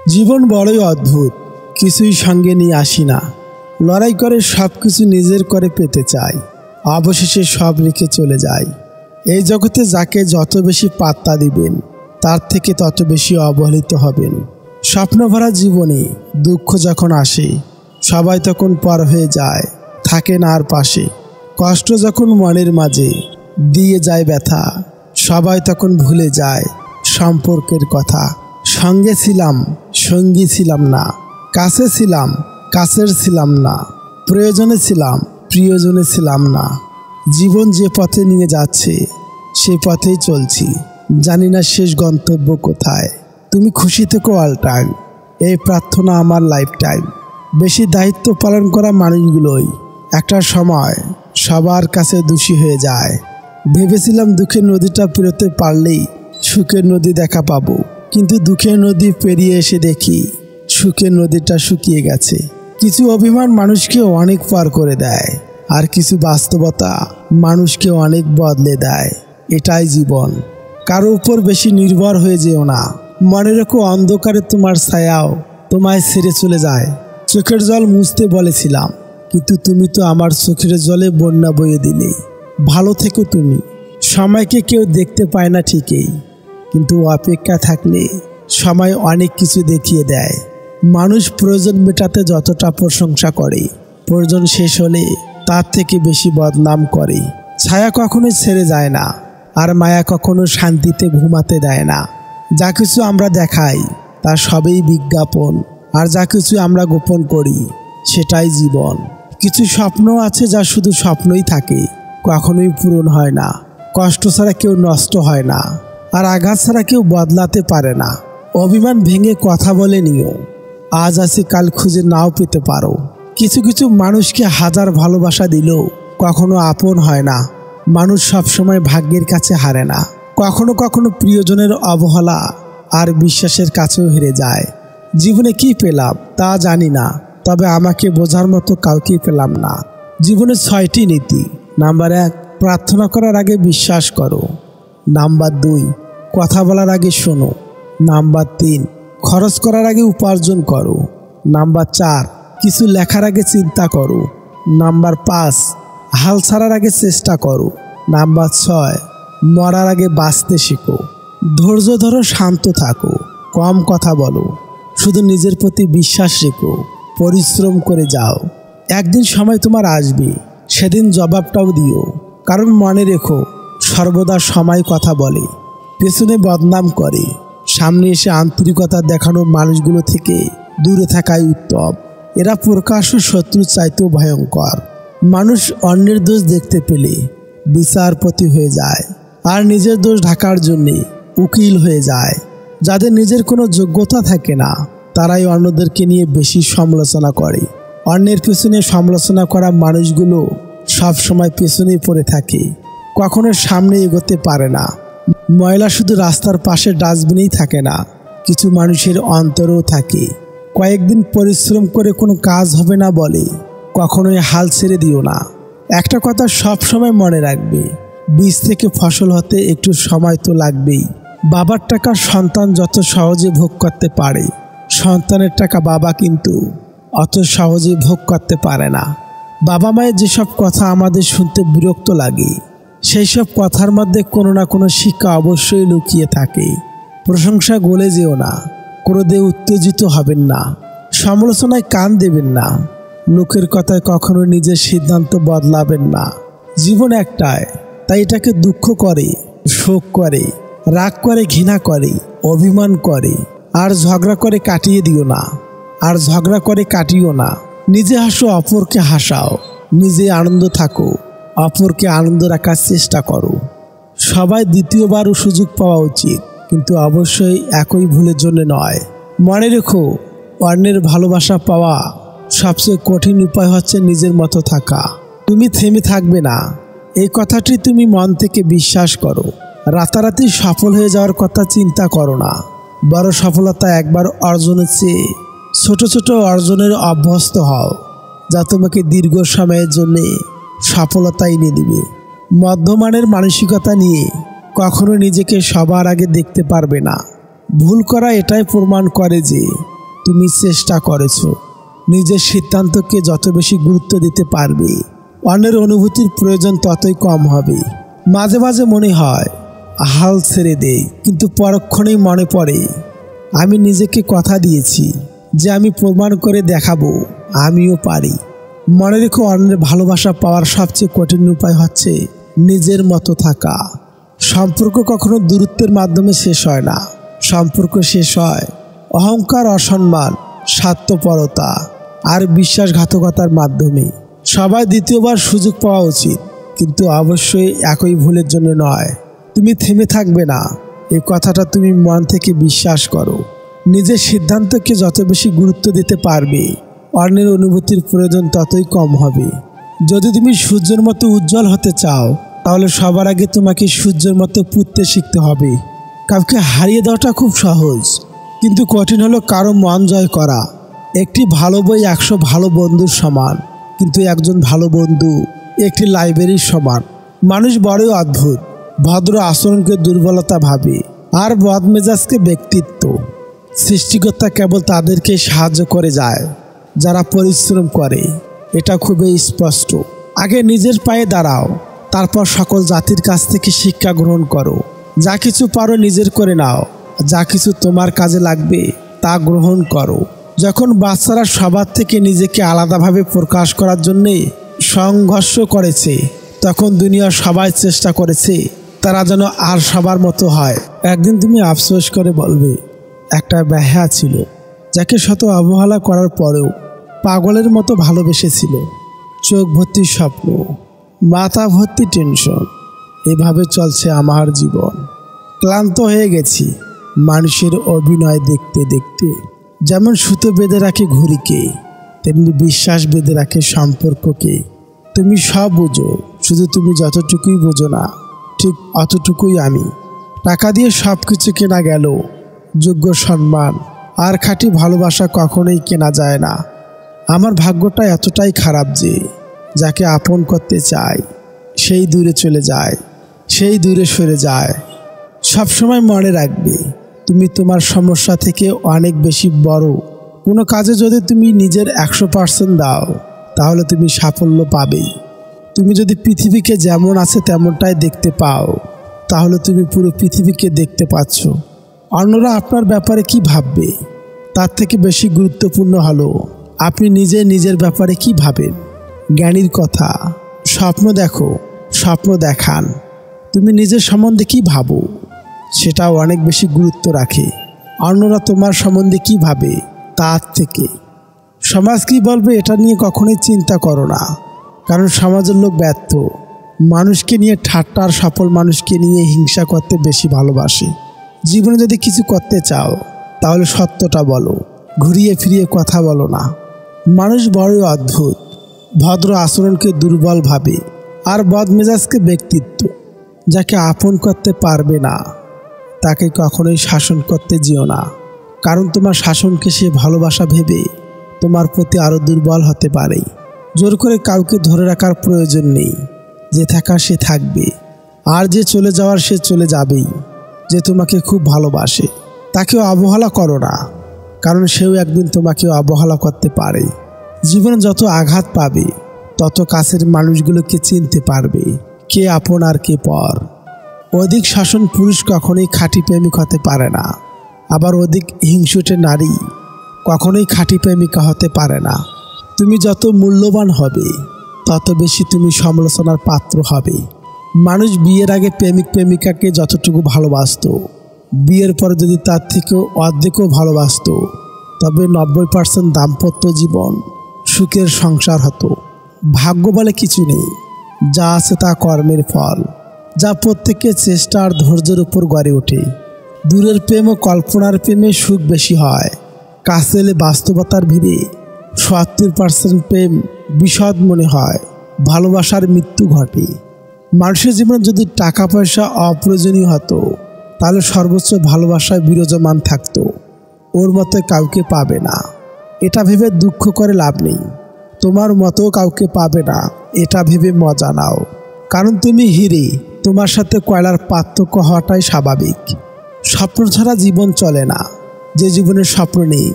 জীবন বড়ই অদ্ভুত, কিছুই সঙ্গে নিয়ে আসি না। লড়াই করে সব কিছু নিজের করে পেতে চাই, অবশেষে সব রেখে চলে যাই। এই জগতে যাকে যত বেশি পাত্তা দিবেন, তার থেকে তত বেশি অবহেলিত হবেন। স্বপ্নভরা জীবনে দুঃখ যখন আসে, সবাই তখন পর হয়ে যায়, থাকে না আর পাশে। কষ্ট যখন মনের মাঝে দিয়ে যায় ব্যথা, সবাই তখন ভুলে যায় সম্পর্কের কথা। সঙ্গে ছিলাম, সঙ্গী ছিলাম না, কাছে ছিলাম, কাছের ছিলাম না, প্রয়োজনে ছিলাম, প্রিয়জনে ছিলাম না। জীবন যে পথে নিয়ে যাচ্ছে, সে পথেই চলছি, জানি না শেষ গন্তব্য কোথায়। তুমি খুশি থেকো অল টাইম, এই প্রার্থনা আমার লাইফ টাইম। বেশি দায়িত্ব পালন করা মানুষগুলোই একটা সময় সবার কাছে দোষী হয়ে যায়। ভেবেছিলাম দুঃখের নদীটা পেরোতে পারলেই সুখের নদী দেখা পাবো, কিন্তু দুঃখের নদী পেরিয়ে এসে দেখি সুখের নদীটা শুকিয়ে গেছে। কিছু অভিমান মানুষকে অনেক পার করে দেয়, আর কিছু বাস্তবতা মানুষকে অনেক বদলে দেয়। এটাই জীবন। কারো উপর বেশি নির্ভর হয়ে যেও না। মনে রেখো, অন্ধকারে তোমার ছায়াও তোমায় ছেড়ে চলে যায়। চোখের জল মুছতে বলেছিলাম, কিন্তু তুমি তো আমার চোখের জলে বন্যা বইয়ে দিলে। ভালো থেকো তুমি। সময়কে কেউ দেখতে পায় না ঠিকই, কিন্তু অপেক্ষা থাকলে সময় অনেক কিছু দেখিয়ে দেয়। মানুষ প্রয়োজন মেটাতে যতটা প্রশংসা করে, প্রয়োজন শেষ হলে তার থেকে বেশি বদনাম করে। ছায়া কখনোই ছেড়ে যায় না, আর মায়া কখনো শান্তিতে ঘুমাতে দেয় না। যা কিছু আমরা দেখাই তা সবই বিজ্ঞাপন, আর যা কিছু আমরা গোপন করি সেটাই জীবন। কিছু স্বপ্ন আছে যা শুধু স্বপ্নই থাকে, কখনোই পূরণ হয় না। কষ্ট ছাড়া কেউ নষ্ট হয় না, আর আঘাত ছাড়া কেউ বদলাতে পারে না। অভিমান ভেঙে কথা বলে নিও, আজ আছে কাল খুঁজে নাও পেতে পারো। কিছু কিছু মানুষকে হাজার ভালোবাসা দিলেও কখনো আপন হয় না। মানুষ সবসময় ভাগ্যের কাছে হারে না। কখনো কখনো প্রিয়জনের অবহেলা আর বিশ্বাসের কাছেও হেরে যায়। জীবনে কি পেলাম তা জানি না, তবে আমাকে বোঝার মতো কাউকে পেলাম না। জীবনের 6টি নীতি। নাম্বার 1, প্রার্থনা করার আগে বিশ্বাস করো। নাম্বার 2, কথা বলার আগে শোনো। নাম্বার 3, খরচ করার আগে উপার্জন করো। নাম্বার 4, কিছু লেখার আগে চিন্তা করো। নাম্বার 5, হাল ছাড়ার আগে চেষ্টা করো। নাম্বার 6, মরার আগে বাঁচতে শেখো। ধৈর্য ধরো, শান্ত থাকো, কম কথা বলো, শুধু নিজের প্রতি বিশ্বাস রেখো, পরিশ্রম করে যাও। একদিন সময় তোমার আসবে, সেদিন জবাবটাও দিও। কারণ মনে রেখো, সর্বদা সময় কথা বলে, পেছনে বদনাম করে। সামনে এসে আন্তরিকতা দেখানো মানুষগুলো থেকে দূরে থাকাই উত্তম। এরা প্রকাশ্য শত্রুর চাইতেও ভয়ঙ্কর। মানুষ অন্যের দোষ দেখতে পেলে বিচারপতি হয়ে যায়, আর নিজের দোষ ঢাকার জন্যে উকিল হয়ে যায়। যাদের নিজের কোনো যোগ্যতা থাকে না, তারাই অন্যদেরকে নিয়ে বেশি সমালোচনা করে। অন্যের পেছনে সমালোচনা করা মানুষগুলো সবসময় পেছনেই পড়ে থাকে, কখনো সামনে এগোতে পারে না। ময়লা শুধু রাস্তার পাশে ডাস্টবিনেই থাকে না, কিছু মানুষের অন্তরেও থাকে। কয়েকদিন পরিশ্রম করে কোনো কাজ হবে না বলে কখনোই হাল ছেড়ে দিও না। একটা কথা সব সময় মনে রাখবে, বীজ থেকে ফসল হতে একটু সময় তো লাগবেই। বাবার টাকা সন্তান যত সহজে ভোগ করতে পারে, সন্তানের টাকা বাবা কিন্তু অত সহজে ভোগ করতে পারে না। বাবা মায়ের যেসব কথা আমাদের শুনতে বিরক্ত লাগে, সেই সব কথার মধ্যে কোনো না কোনো শিক্ষা অবশ্যই লুকিয়ে থাকে। প্রশংসা গলে যেও না, ক্রোধে উত্তেজিত হবেন না, সমালোচনায় কান দেবেন না, লোকের কথায় কখনো নিজের সিদ্ধান্ত বদলাবেন না। জীবন একটাই, তাই এটাকে দুঃখ করে, শোক করে, রাগ করে, ঘৃণা করে, অভিমান করে আর ঝগড়া করে কাটিয়ে দিও না। নিজে হাসো, অপরকে হাসাও। নিজে আনন্দ থাকো, অপরকে আনন্দ রাখার চেষ্টা করো। সবাই দ্বিতীয়বারও সুযোগ পাওয়া উচিত, কিন্তু অবশ্যই একই ভুলের জন্য নয়। মনে রেখো, অন্যের ভালোবাসা পাওয়া সবচেয়ে কঠিন উপায় হচ্ছে নিজের মতো থাকা। তুমি থেমে থাকবে না, এই কথাটি তুমি মন থেকে বিশ্বাস করো। রাতারাতি সফল হয়ে যাওয়ার কথা চিন্তা করো না। বড় সফলতা একবার অর্জনের চেয়ে ছোট ছোট অর্জনের অভ্যস্ত হও, যা তোমাকে দীর্ঘ সময়ের জন্য সফলতা এনে দিবে। মধ্যমানের মানসিকতা নিয়ে কখনো নিজেকে সবার আগে দেখতে পারবে না। ভুল করা এটাই প্রমাণ করে যে তুমি চেষ্টা করেছো। নিজের সিদ্ধান্তকে যত বেশি গুরুত্ব দিতে পারবে, অন্যের অনুভূতির প্রয়োজন ততই কম হবে। মাঝে মাঝে মনে হয় হাল ছেড়ে দেই, কিন্তু পরক্ষণেই মনে পড়ে আমি নিজেকে কথা দিয়েছি যে আমি প্রমাণ করে দেখাবো আমিও পারি। মনে রেখো, অন্যের ভালোবাসা পাওয়ার সবচেয়ে কঠিন উপায় হচ্ছে নিজের মতো থাকা। সম্পর্ক কখনো দূরত্বের মাধ্যমে শেষ হয় না। সম্পর্ক শেষ হয় অহংকার, অসম্মান, স্বার্থপরতা আর বিশ্বাসঘাতকতার মাধ্যমে। সবাই দ্বিতীয়বার সুযোগ পাওয়া উচিত, কিন্তু অবশ্যই একই ভুলের জন্য নয়। তুমি থেমে থাকবে না, এই কথাটা তুমি মন থেকে বিশ্বাস করো। নিজের সিদ্ধান্তকে যত বেশি গুরুত্ব দিতে পারবে, অন্যের অনুভূতির প্রয়োজন ততই কম হবে। যদি তুমি সূর্যের মতো উজ্জ্বল হতে চাও, তাহলে সবার আগে তোমাকে সূর্যের মতো পুঁততে শিখতে হবে। কাউকে হারিয়ে দেওয়াটা খুব সহজ, কিন্তু কঠিন হলো কারো মন জয় করা। একটি ভালো বই 100 ভালো বন্ধুর সমান, কিন্তু একজন ভালো বন্ধু একটি লাইব্রেরির সমান। মানুষ বড়ই অদ্ভুত। ভদ্র আচরণকে দুর্বলতা ভাবে, আর বদমেজাজকে ব্যক্তিত্ব। সৃষ্টিকর্তা কেবল তাদেরকে সাহায্য করে যায় যারা পরিশ্রম করে। এটা খুবই স্পষ্ট। আগে নিজের পায়ে দাঁড়াও, তারপর সকল জাতির কাছ থেকে শিক্ষা গ্রহণ করো। যা কিছু পারো নিজের করে নাও, যা কিছু তোমার কাজে লাগবে তা গ্রহণ করো। যখন বাচ্চারা সবার থেকে নিজেকে আলাদাভাবে প্রকাশ করার জন্যে সংঘর্ষ করেছে, তখন দুনিয়ার সবাই চেষ্টা করেছে তারা যেন আর সবার মতো হয়। একদিন তুমি আফসোস করে বলবে, একটা বেহায়া ছিল যাকে শত অবহেলা করার পরেও পাগলের মতো ভালোবেসেছিল। চোখ ভর্তি স্বপ্ন, মাথা ভর্তি টেনশন, এভাবে চলছে আমার জীবন। ক্লান্ত হয়ে গেছি মানুষের অভিনয় দেখতে দেখতে। যেমন সুতো বেঁধে রাখে ঘড়িকে, তেমনি বিশ্বাস বেঁধে রাখে সম্পর্ককে। তুমি সব বুঝো, শুধু তুমি যতটুকুই বোঝো না, ঠিক অতটুকুই আমি। টাকা দিয়ে সব কিছু কেনা গেল, যোগ্য সম্মান আর খাঁটি ভালোবাসা কখনোই কেনা যায় না। আমার ভাগ্যটা এতটাই খারাপ যে যাকে আপন করতে চাই সেই দূরে চলে যায়, সেই দূরে সরে যায়। সবসময় মনে রাখবে, তুমি তোমার সমস্যা থেকে অনেক বেশি বড়। কোনো কাজে যদি তুমি নিজের 100% দাও, তাহলে তুমি সাফল্য পাবেই। তুমি যদি পৃথিবীকে যেমন আছে তেমনটাই দেখতে পাও, তাহলে তুমি পুরো পৃথিবীকে দেখতে পাচ্ছ। অন্যরা আপনার ব্যাপারে কি ভাববে, তার থেকে বেশি গুরুত্বপূর্ণ হলো আপনি নিজে নিজের ব্যাপারে কি ভাবেন। জ্ঞানীর কথা, স্বপ্ন দেখো, স্বপ্ন দেখান। তুমি নিজের সম্বন্ধে কি ভাবো, সেটাও অনেক বেশি গুরুত্ব রাখে অন্যরা তোমার সম্বন্ধে কি ভাবে তার থেকে। সমাজ কি বলবে এটা নিয়ে কখনোই চিন্তা করো না, কারণ সমাজের লোক ব্যর্থ। মানুষকে নিয়ে ঠাট্টা আর সফল মানুষকে নিয়ে হিংসা করতে বেশি ভালোবাসে। জীবনে যদি কিছু করতে চাও, তাহলে সত্যটা বলো, ঘুরিয়ে ফিরিয়ে কথা বলো না। মানুষ বড়ই অদ্ভুত। ভদ্র আচরণকে দুর্বল ভাবে, আর বদমেজাজকে ব্যক্তিত্ব। যাকে আপন করতে পারবে না, তাকে কখনোই শাসন করতে যেও না, কারণ তোমার শাসনকে সে ভালোবাসা ভেবে তোমার প্রতি আরও দুর্বল হতে পারে। জোর করে কাউকে ধরে রাখার প্রয়োজন নেই। যে থাকার সে থাকবে, আর যে চলে যাওয়ার সে চলে যাবেই। যে তোমাকে খুব ভালোবাসে তাকেও অবহেলা করো না, কারণ সেও একদিন তোমাকেও অবহেলা করতে পারে। জীবনে যত আঘাত পাবে, তত কাছের মানুষগুলোকে চিনতে পারবে কে আপন আর কে পর। অধিক শাসন পুরুষ কখনোই খাঁটি প্রেমিক হতে পারে না, আবার অধিক হিংসুটে নারী কখনোই খাঁটি প্রেমিকা হতে পারে না। তুমি যত মূল্যবান হবে, তত বেশি তুমি সমালোচনার পাত্র হবে। মানুষ বিয়ের আগে প্রেমিক প্রেমিকাকে যতটুকু ভালোবাসত, বিয়ের পর যদি তার থেকেও অর্ধেকও ভালোবাসত, তবে 90% দাম্পত্য জীবন সুখের সংসার হতো। ভাগ্য বলে কিছু নেই, যা আছে তা কর্মের ফল, যা প্রত্যেকের চেষ্টা আর ধৈর্যের উপর গড়ে ওঠে। দূরের প্রেম ও কল্পনার প্রেমে সুখ বেশি হয়, কাছে এলে বাস্তবতার ভিড়ে 70% প্রেম বিশদ মনে হয়, ভালোবাসার মৃত্যু ঘটে। মানুষের জীবনে যদি টাকা পয়সা অপ্রয়োজনীয় হতো, তাহলে সর্বোচ্চ ভালোবাসায় বিরাজমান থাকতো। ওর মতো কাউকে পাবে না, এটা ভেবে দুঃখ করে লাভ নেই। তোমার মতো কাউকে পাবে না, এটা ভেবে মজা নাও, কারণ তুমি হিরে। তোমার সাথে কয়লার পার্থক্য হওয়াটাই স্বাভাবিক। স্বপ্ন ছাড়া জীবন চলে না। যে জীবনের স্বপ্ন নেই,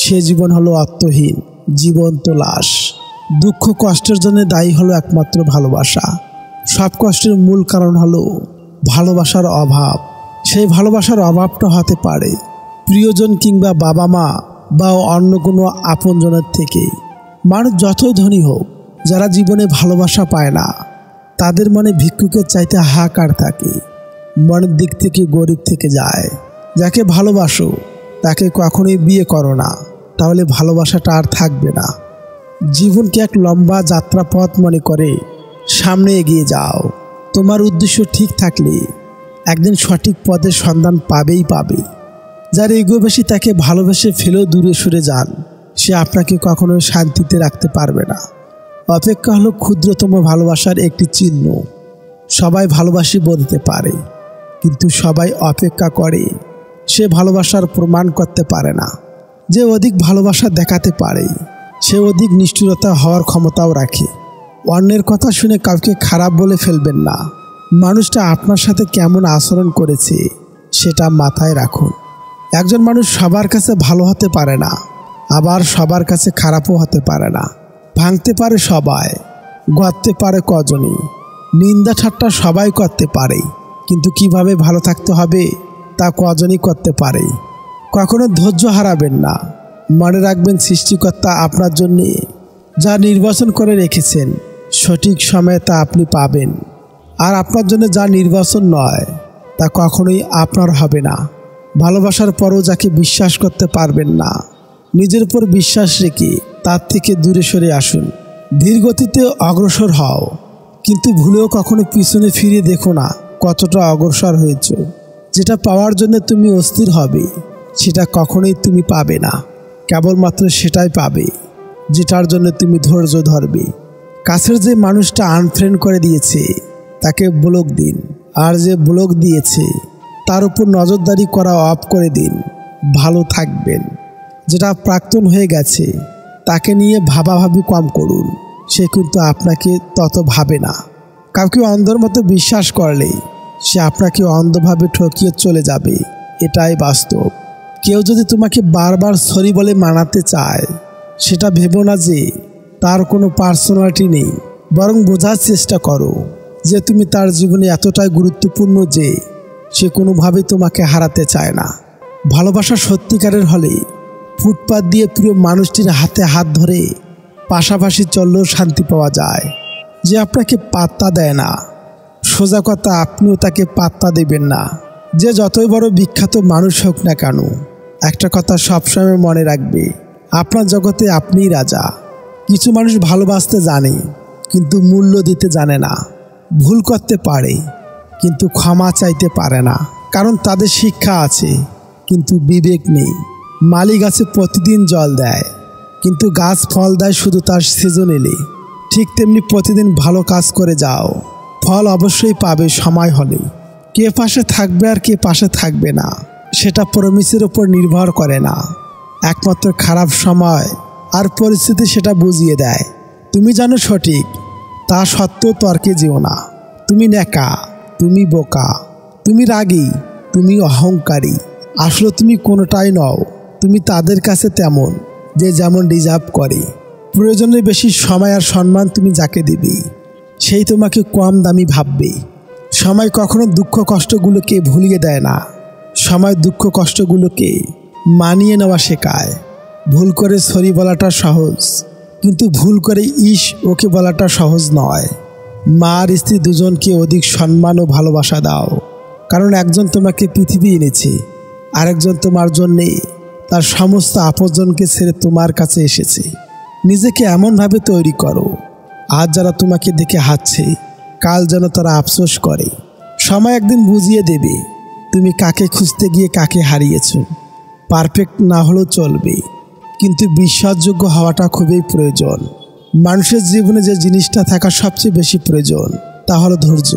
সে সে জীবন হলো অর্থহীন, জীবন্ত লাশ। দুঃখ কষ্টের জন্য দায়ী হলো একমাত্র ভালোবাসা। সব কষ্টের মূল কারণ হলো ভালোবাসার অভাব। সেই ভালোবাসার অভাবটা হতে পারে প্রিয়জন কিংবা বাবা মা বা অন্য কোনো আপনজনের থেকে। মানুষ যতই ধনী হোক, যারা জীবনে ভালোবাসা পায় না তাদের মনে ভিক্ষুকের চাইতে হাহাকার থাকে। মনের দিক থেকে গরিব থেকে যায়। যাকে ভালোবাসো তাকে কখনোই বিয়ে করো না, তাহলে ভালোবাসাটা আর থাকবে না। জীবনকে এক লম্বা যাত্রাপথ মনে করে সামনে এগিয়ে যাও। তোমার উদ্দেশ্য ঠিক থাকলে একদিন সঠিক পথের সন্ধান পাবেই পাবে। যার এগো বেশি তাকে ভালোবেসে ফেলেও দূরে সরে যান, সে আপনাকে কখনোই শান্তিতে রাখতে পারবে না। অপেক্ষা হলো ক্ষুদ্রতম ভালোবাসার একটি চিহ্ন। সবাই ভালোবাসি বলতে পারে, কিন্তু সবাই অপেক্ষা করে সে ভালোবাসার প্রমাণ করতে পারে না। যে অধিক ভালোবাসা দেখাতে পারে সে অধিক নিষ্ঠুরতা হওয়ার ক্ষমতাও রাখে। অন্যের কথা শুনে কাউকে খারাপ বলে ফেলবেন না। মানুষটা আপনার সাথে কেমন আচরণ করেছে সেটা মাথায় রাখুন। একজন মানুষ সবার কাছে ভালো হতে পারে না, আবার সবার কাছে খারাপও হতে পারে না। ভাঙতে পারে সবাই, গড়তে পারে কজনই। নিন্দা ঠাট্টা সবাই করতে পারে, কিন্তু কিভাবে ভালো থাকতে হবে তা কজনই করতে পারে। কখনো ধৈর্য হারাবেন না। মনে রাখবেন সৃষ্টিকর্তা আপনার জন্যে যা নির্বাচন করে রেখেছেন সঠিক সময়ে তা আপনি পাবেন। আর আপনার জন্য যা নির্বাচন নয় তা কখনোই আপনার হবে না। ভালোবাসার পরও যাকে বিশ্বাস করতে পারবেন না, নিজের উপর বিশ্বাস রেখে তার থেকে দূরে সরে আসুন। ধীর গতিতে অগ্রসর হও, কিন্তু ভুলেও কখনো পিছনে ফিরে দেখো না কতটা অগ্রসর হয়েছ। যেটা পাওয়ার জন্য তুমি অস্থির হবে সেটা কখনোই তুমি পাবে না। কেবলমাত্র সেটাই পাবে যেটার জন্য তুমি ধৈর্য ধরবে। কাছের যে মানুষটা আনফ্রেন্ড করে দিয়েছে তাকে ব্লক দিন, আর যে ব্লক দিয়েছে তার উপর নজরদারি করা অফ করে দিন। ভালো থাকবেন। যেটা প্রাক্তন হয়ে গেছে তাকে নিয়ে ভাবাভাবি কম করুন, সে কিন্তু আপনাকে তত ভাবে না। কাউকে অন্ধর মতো বিশ্বাস করলে সে আপনাকে অন্ধভাবে ঠকিয়ে চলে যাবে, এটাই বাস্তব। কেউ যদি তোমাকে বারবার সরি বলে মানাতে চায়, সেটা ভেবো না যে তার কোনো পার্সোনালিটি নেই, বরং বোঝার চেষ্টা করো যে তুমি তার জীবনে এতটাই গুরুত্বপূর্ণ যে সে কোনোভাবেই তোমাকে হারাতে চায় না। ভালোবাসা সত্যিকারের হলে ফুটপাত দিয়ে প্রিয় মানুষটির হাতে হাত ধরে পাশাপাশি চললেও শান্তি পাওয়া যায়। যে আপনাকে পাত্তা দেয় না, সোজা কথা আপনিও তাকে পাত্তা দেবেন না। যে যতই বড় বিখ্যাত মানুষ হোক না কেন, একটা কথা সবসময় মনে রাখবে, আপনার জগতে আপনিই রাজা। কিছু মানুষ ভালোবাসতে জানে কিন্তু মূল্য দিতে জানে না। ভুল করতে পারে কিন্তু ক্ষমা চাইতে পারে না, কারণ তাদের শিক্ষা আছে কিন্তু বিবেক নেই। মালি গাছে প্রতিদিন জল দেয় কিন্তু গাছ ফল দেয় শুধু তার সিজন এলে। ঠিক তেমনি প্রতিদিন ভালো কাজ করে যাও, ফল অবশ্যই পাবে সময় হলে। কে পাশে থাকবে আর কে পাশে থাকবে না সেটা প্রমিসের উপর নির্ভর করে না। একমাত্র খারাপ সময় আর পরিস্থিতি সেটা বুঝিয়ে দেয়। তুমি জানো সঠিক, তা সত্ত্বেও তর্কে যেও না। তুমি ন্যাকা, তুমি বোকা, তুমি রাগী, তুমি অহংকারী। আসলে তুমি কোনোটাই নও। তুমি তাদের কাছে তেমন যে যেমন ডিজার্ভ করে। প্রয়োজনের বেশি সময় আর সম্মান তুমি যাকে দিবে সেই তোমাকে কম দামি ভাববে। সময় কখনো দুঃখ কষ্টগুলোকে ভুলিয়ে দেয় না, সময় দুঃখ কষ্টগুলোকে মানিয়ে নেওয়া শেখায়। ভুল করে সরি বলাটা সহজ, কিন্তু ভুল করে ইস ওকে বলাটা সহজ নয়। মা আর স্ত্রী দুজনকে অধিক সম্মান ও ভালোবাসা দাও, কারণ একজন তোমাকে পৃথিবী এনেছে, আরেকজন তোমার জন্যে তার সমস্ত আপনজনকে ছেড়ে তোমার কাছে এসেছে। নিজেকে এমনভাবে তৈরি করো আজ যারা তোমাকে দেখে হাসছে কাল যেন তারা আফসোস করে। সময় একদিন বুঝিয়ে দেবে তুমি কাকে খুঁজতে গিয়ে কাকে হারিয়েছ। পারফেক্ট না হলেও চলবে, কিন্তু বিশ্বাসযোগ্য হওয়াটা খুবই প্রয়োজন। মানুষের জীবনে যে জিনিসটা থাকা সবচেয়ে বেশি প্রয়োজন তা হলো ধৈর্য।